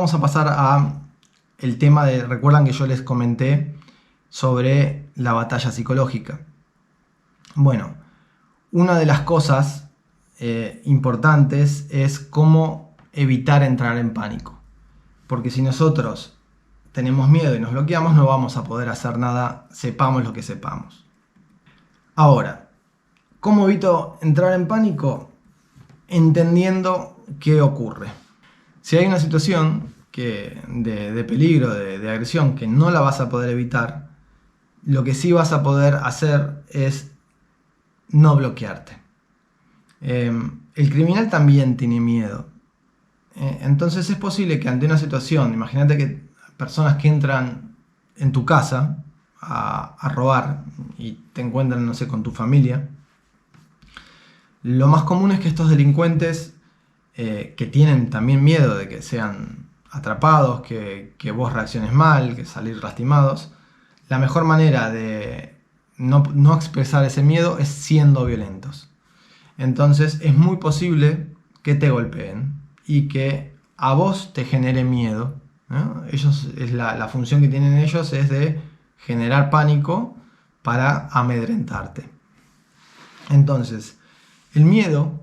vamos a pasar a el tema de, recuerdan que yo les comenté sobre la batalla psicológica. Bueno, una de las cosas importantes es cómo evitar entrar en pánico. Porque si nosotros tenemos miedo y nos bloqueamos, no vamos a poder hacer nada, sepamos lo que sepamos. Ahora, ¿cómo evito entrar en pánico? Entendiendo qué ocurre. Si hay una situación de peligro, de agresión, que no la vas a poder evitar, lo que sí vas a poder hacer es no bloquearte. El criminal también tiene miedo. Entonces es posible que ante una situación, imagínate que personas que entran en tu casa a robar y te encuentran, no sé, con tu familia, lo más común es que estos delincuentes que tienen también miedo de que sean atrapados, que vos reacciones mal, que salir lastimados, la mejor manera de no expresar ese miedo es siendo violentos. Entonces es muy posible que te golpeen y que a vos te genere miedo, ¿no? La función que tienen ellos es de generar pánico para amedrentarte. Entonces, el miedo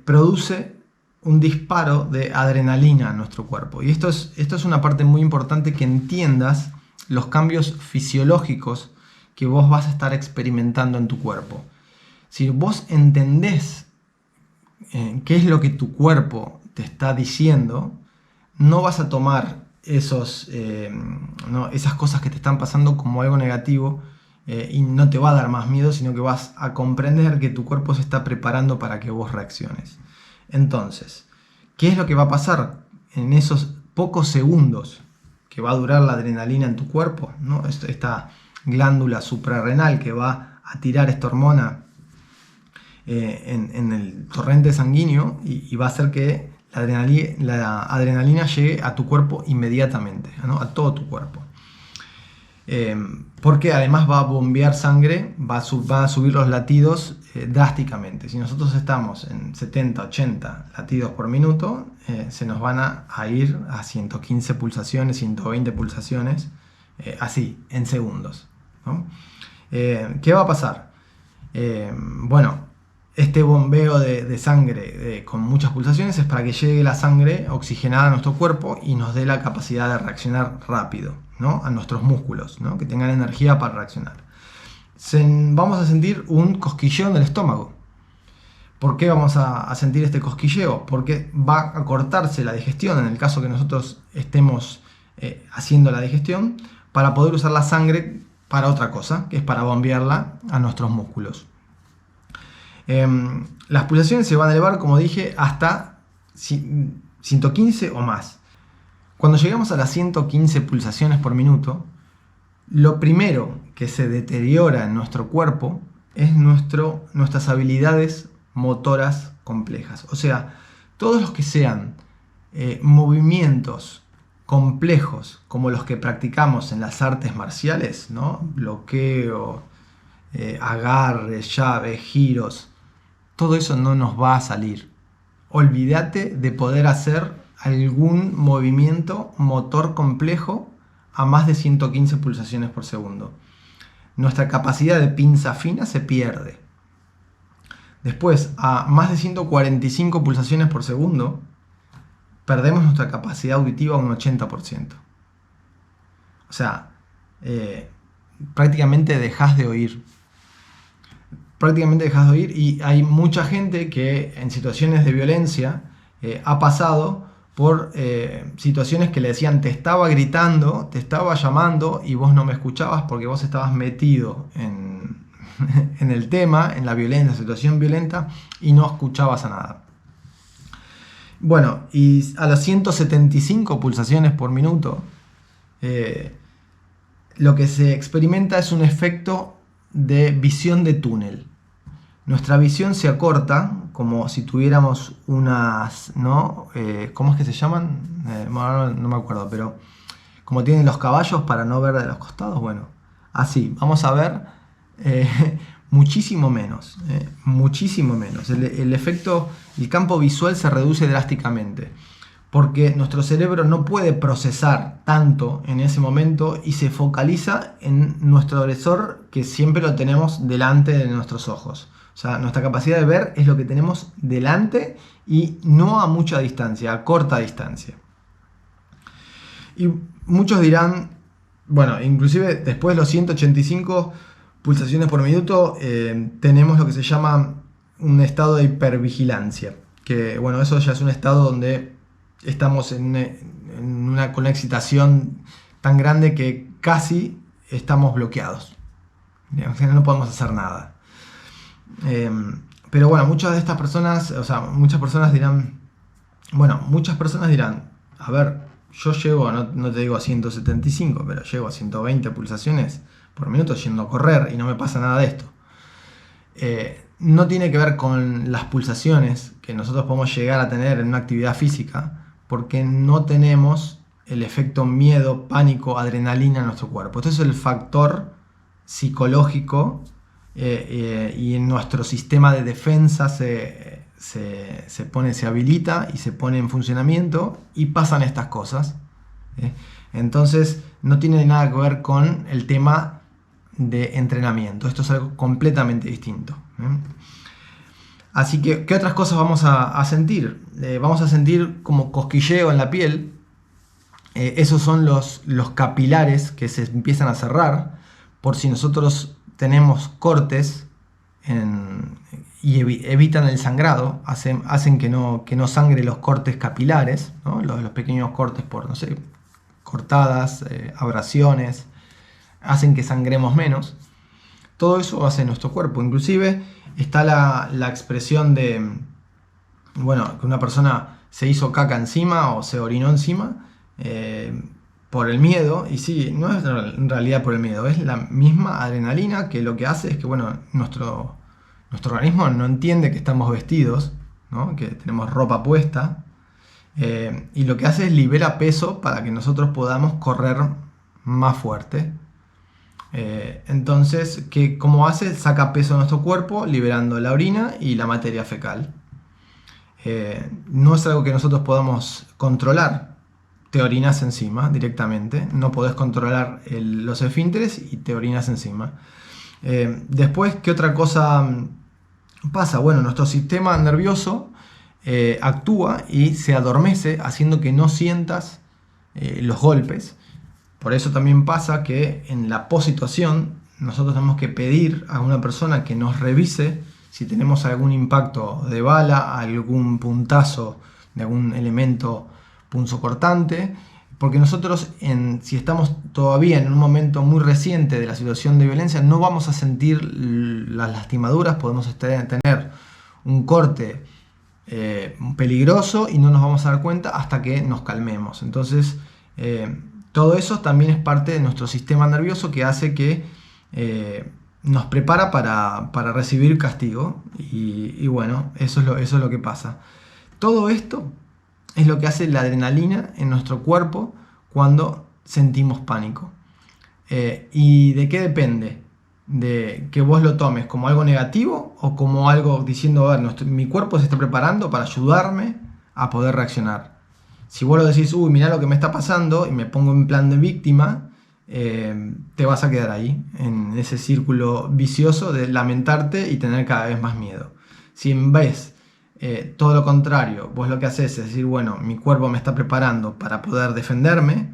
produce un disparo de adrenalina en nuestro cuerpo. Y esto es una parte muy importante, que entiendas los cambios fisiológicos que vos vas a estar experimentando en tu cuerpo. Si vos entendés qué es lo que tu cuerpo te está diciendo, no vas a tomar esas cosas que te están pasando como algo negativo y no te va a dar más miedo, sino que vas a comprender que tu cuerpo se está preparando para que vos reacciones. Entonces, ¿qué es lo que va a pasar en esos pocos segundos que va a durar la adrenalina en tu cuerpo, ¿no? Esta glándula suprarrenal que va a tirar esta hormona en el torrente sanguíneo y va a hacer que la adrenalina llegue a tu cuerpo inmediatamente, ¿no? A todo tu cuerpo. Porque además va a bombear sangre, va a subir los latidos drásticamente. Si nosotros estamos en 70, 80 latidos por minuto, se nos van a ir a 115 pulsaciones, 120 pulsaciones, así, en segundos, ¿no? ¿Qué va a pasar? Bueno, este bombeo de sangre con muchas pulsaciones es para que llegue la sangre oxigenada a nuestro cuerpo y nos dé la capacidad de reaccionar rápido, ¿no? A nuestros músculos, ¿no? Que tengan energía para reaccionar. Vamos a sentir un cosquilleo en el estómago. ¿Por qué vamos a sentir este cosquilleo? Porque va a cortarse la digestión, en el caso que nosotros estemos haciendo la digestión, para poder usar la sangre para otra cosa, que es para bombearla a nuestros músculos. Las pulsaciones se van a elevar, como dije, hasta 115 o más. Cuando llegamos a las 115 pulsaciones por minuto, lo primero que se deteriora en nuestro cuerpo es nuestras habilidades motoras complejas. O sea, todos los que sean movimientos complejos como los que practicamos en las artes marciales, ¿no? Bloqueo, agarres, llaves, giros, todo eso no nos va a salir. Olvídate de poder hacer algún movimiento motor complejo a más de 115 pulsaciones por segundo. Nuestra capacidad de pinza fina se pierde. Después, a más de 145 pulsaciones por segundo, perdemos nuestra capacidad auditiva un 80%. O sea, prácticamente dejas de oír. Y hay mucha gente que en situaciones de violencia ha pasado por situaciones que le decían: te estaba gritando, te estaba llamando y vos no me escuchabas porque vos estabas metido en el tema, en la violencia, situación violenta, y no escuchabas a nada. Bueno, y a las 175 pulsaciones por minuto, lo que se experimenta es un efecto de visión de túnel. Nuestra visión se acorta como si tuviéramos unas, ¿no? ¿Cómo es que se llaman? No me acuerdo, pero como tienen los caballos para no ver de los costados, bueno, así, vamos a ver muchísimo menos, muchísimo menos. El efecto, el campo visual se reduce drásticamente. porque nuestro cerebro no puede procesar tanto en ese momento y se focaliza en nuestro agresor, que siempre lo tenemos delante de nuestros ojos. O sea, nuestra capacidad de ver es lo que tenemos delante y no a mucha distancia, a corta distancia. Y muchos dirán, bueno, inclusive después de los 185 pulsaciones por minuto, tenemos lo que se llama un estado de hipervigilancia. Que bueno, eso ya es un estado donde estamos con una excitación tan grande que casi estamos bloqueados. Digamos, no podemos hacer nada. Pero bueno, muchas de estas personas, o sea, muchas personas dirán, a ver, yo llego, no te digo a 175, pero llego a 120 pulsaciones por minuto yendo a correr y no me pasa nada de esto. No tiene que ver con las pulsaciones que nosotros podemos llegar a tener en una actividad física, porque no tenemos el efecto miedo, pánico, adrenalina en nuestro cuerpo. Este es el factor psicológico y en nuestro sistema de defensa se habilita y se pone en funcionamiento y pasan estas cosas. Entonces no tiene nada que ver con el tema de entrenamiento. Esto es algo completamente distinto. Así que, ¿qué otras cosas vamos a sentir? Vamos a sentir como cosquilleo en la piel. Esos son los capilares que se empiezan a cerrar. Por si nosotros tenemos cortes y evitan el sangrado, hacen que no sangre los cortes capilares, ¿no? Los pequeños cortes por, no sé, cortadas, abrasiones, hacen que sangremos menos. Todo eso hace nuestro cuerpo. Inclusive está la expresión de, bueno, que una persona se hizo caca encima o se orinó encima por el miedo. Y sí, no es en realidad por el miedo, es la misma adrenalina que lo que hace es que, bueno, nuestro organismo no entiende que estamos vestidos, ¿no? Que tenemos ropa puesta. Y lo que hace es libera peso para que nosotros podamos correr más fuerte. Entonces, ¿cómo hace? Saca peso de nuestro cuerpo liberando la orina y la materia fecal. No es algo que nosotros podamos controlar. Te orinas encima directamente. No podés controlar los esfínteres y te orinas encima. Después, ¿qué otra cosa pasa? Bueno, nuestro sistema nervioso actúa y se adormece haciendo que no sientas los golpes. Por eso también pasa que en la posituación nosotros tenemos que pedir a una persona que nos revise si tenemos algún impacto de bala, algún puntazo de algún elemento punzocortante, porque nosotros si estamos todavía en un momento muy reciente de la situación de violencia no vamos a sentir las lastimaduras, podemos tener un corte peligroso y no nos vamos a dar cuenta hasta que nos calmemos. Entonces todo eso también es parte de nuestro sistema nervioso que hace que nos prepara para recibir castigo. Y bueno, eso es lo que pasa. Todo esto es lo que hace la adrenalina en nuestro cuerpo cuando sentimos pánico. ¿Y de qué depende? De que vos lo tomes como algo negativo o como algo diciendo, a ver, mi cuerpo se está preparando para ayudarme a poder reaccionar. Si vos lo decís, uy, mirá lo que me está pasando, y me pongo en plan de víctima, te vas a quedar ahí, en ese círculo vicioso de lamentarte y tener cada vez más miedo. Si en vez, todo lo contrario, vos lo que haces es decir, bueno, mi cuerpo me está preparando para poder defenderme,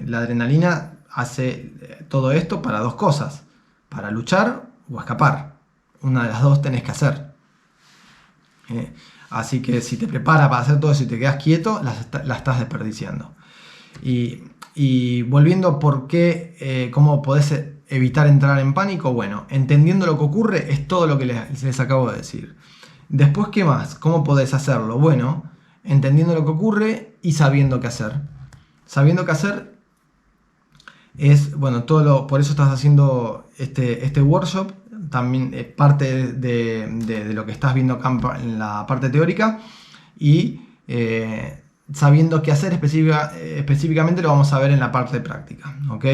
la adrenalina hace todo esto para dos cosas, para luchar o escapar. Una de las dos tenés que hacer. Así que si te preparas para hacer todo eso y te quedas quieto, la estás desperdiciando. Y volviendo por qué, cómo podés evitar entrar en pánico, bueno, entendiendo lo que ocurre es todo lo que les acabo de decir. Después, ¿qué más? ¿Cómo podés hacerlo? Bueno, entendiendo lo que ocurre y sabiendo qué hacer. Sabiendo qué hacer es, bueno, por eso estás haciendo este workshop. También es parte de lo que estás viendo acá en la parte teórica y sabiendo qué hacer específicamente lo vamos a ver en la parte práctica, ¿ok?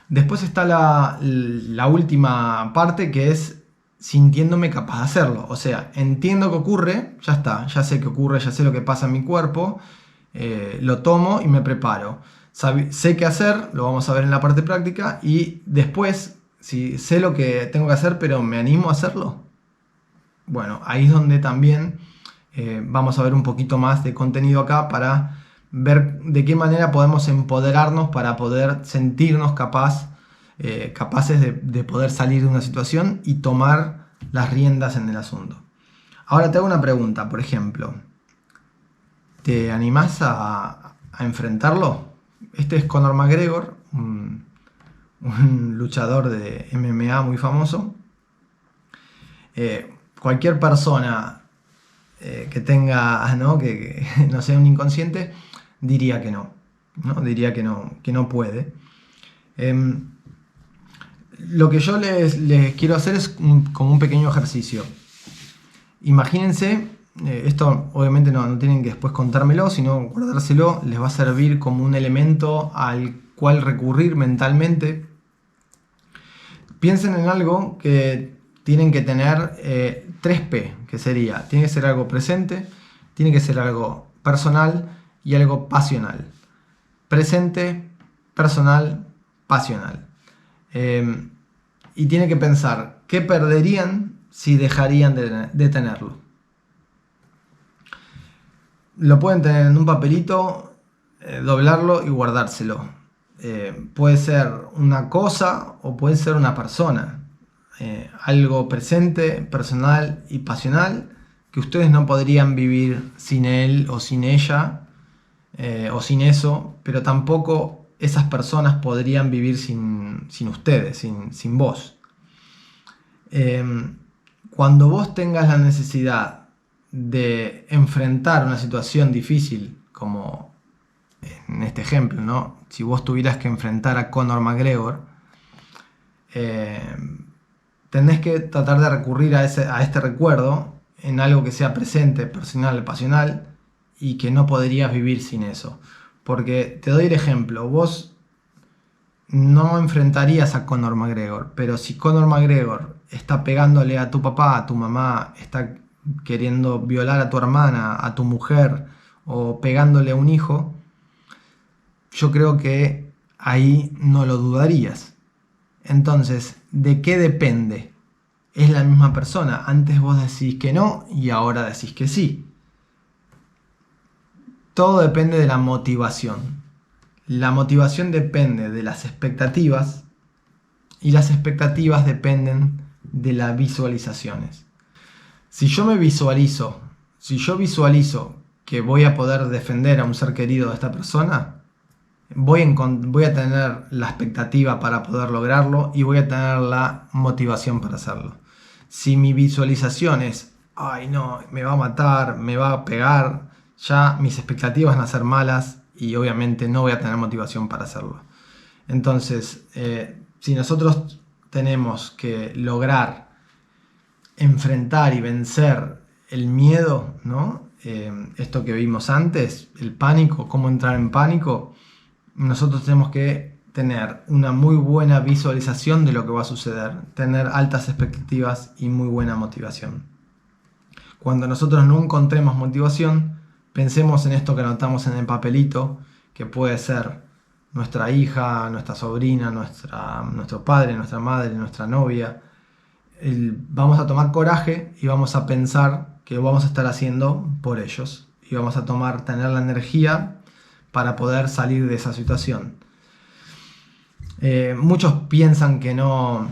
Después está la última parte, que es sintiéndome capaz de hacerlo. O sea, entiendo que ocurre, ya está, ya sé que ocurre, ya sé lo que pasa en mi cuerpo, lo tomo y me preparo. Sé qué hacer, lo vamos a ver en la parte práctica, y después, si sé lo que tengo que hacer, pero me animo a hacerlo, bueno, ahí es donde también vamos a ver un poquito más de contenido acá para ver de qué manera podemos empoderarnos para poder sentirnos capaces de poder salir de una situación y tomar las riendas en el asunto. Ahora te hago una pregunta, por ejemplo, ¿te animás a enfrentarlo? Este es Conor McGregor, un luchador de MMA muy famoso. Cualquier persona que tenga, ¿no? que no sea un inconsciente, diría que no, diría que no puede. Lo que yo les quiero hacer es como un pequeño ejercicio. Imagínense, esto obviamente no tienen que después contármelo, sino guardárselo, les va a servir como un elemento al cual recurrir mentalmente. Piensen en algo que tienen que tener 3P, que sería, tiene que ser algo presente, tiene que ser algo personal y algo pasional. Presente, personal, pasional. Y tiene que pensar qué perderían si dejarían de tenerlo. Lo pueden tener en un papelito, doblarlo y guardárselo. Puede ser una cosa o puede ser una persona. Algo presente, personal y pasional que ustedes no podrían vivir sin él o sin ella o sin eso, pero tampoco esas personas podrían vivir sin ustedes, sin vos. Cuando vos tengas la necesidad de enfrentar una situación difícil, como en este ejemplo, ¿no? Si vos tuvieras que enfrentar a Conor McGregor, tenés que tratar de recurrir a este recuerdo en algo que sea presente, personal, pasional, y que no podrías vivir sin eso. Porque te doy el ejemplo, vos no enfrentarías a Conor McGregor, pero si Conor McGregor está pegándole a tu papá, a tu mamá, está queriendo violar a tu hermana, a tu mujer, o pegándole a un hijo, yo creo que ahí no lo dudarías. Entonces, ¿de qué depende? Es la misma persona. Antes vos decís que no y ahora decís que sí. Todo depende de la motivación. La motivación depende de las expectativas y las expectativas dependen de las visualizaciones. Si yo visualizo que voy a poder defender a un ser querido de esta persona, voy a tener la expectativa para poder lograrlo y voy a tener la motivación para hacerlo. Si mi visualización es, ay no, me va a matar, me va a pegar, ya mis expectativas van a ser malas y obviamente no voy a tener motivación para hacerlo. Entonces, si nosotros tenemos que lograr enfrentar y vencer el miedo, ¿no? Esto que vimos antes, el pánico, cómo entrar en pánico, nosotros tenemos que tener una muy buena visualización de lo que va a suceder, tener altas expectativas y muy buena motivación. Cuando nosotros no encontremos motivación, pensemos en esto que anotamos en el papelito, que puede ser nuestra hija, nuestra sobrina, nuestro padre, nuestra madre, nuestra novia. Vamos a tomar coraje y vamos a pensar que lo vamos a estar haciendo por ellos. Y vamos a tener la energía para poder salir de esa situación. Muchos piensan que no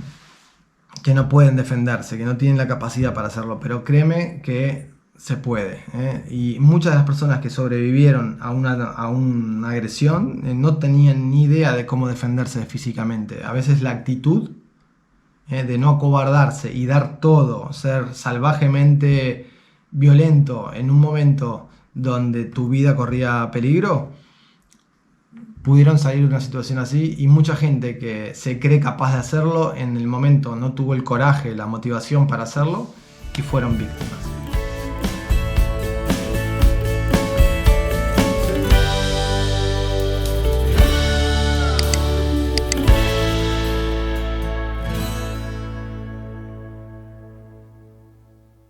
pueden defenderse, que no tienen la capacidad para hacerlo, pero créeme que se puede. Y muchas de las personas que sobrevivieron a una agresión no tenían ni idea de cómo defenderse físicamente. A veces la actitud de no acobardarse y dar todo, ser salvajemente violento en un momento donde tu vida corría peligro, pudieron salir de una situación así, y mucha gente que se cree capaz de hacerlo en el momento no tuvo el coraje, la motivación para hacerlo y fueron víctimas.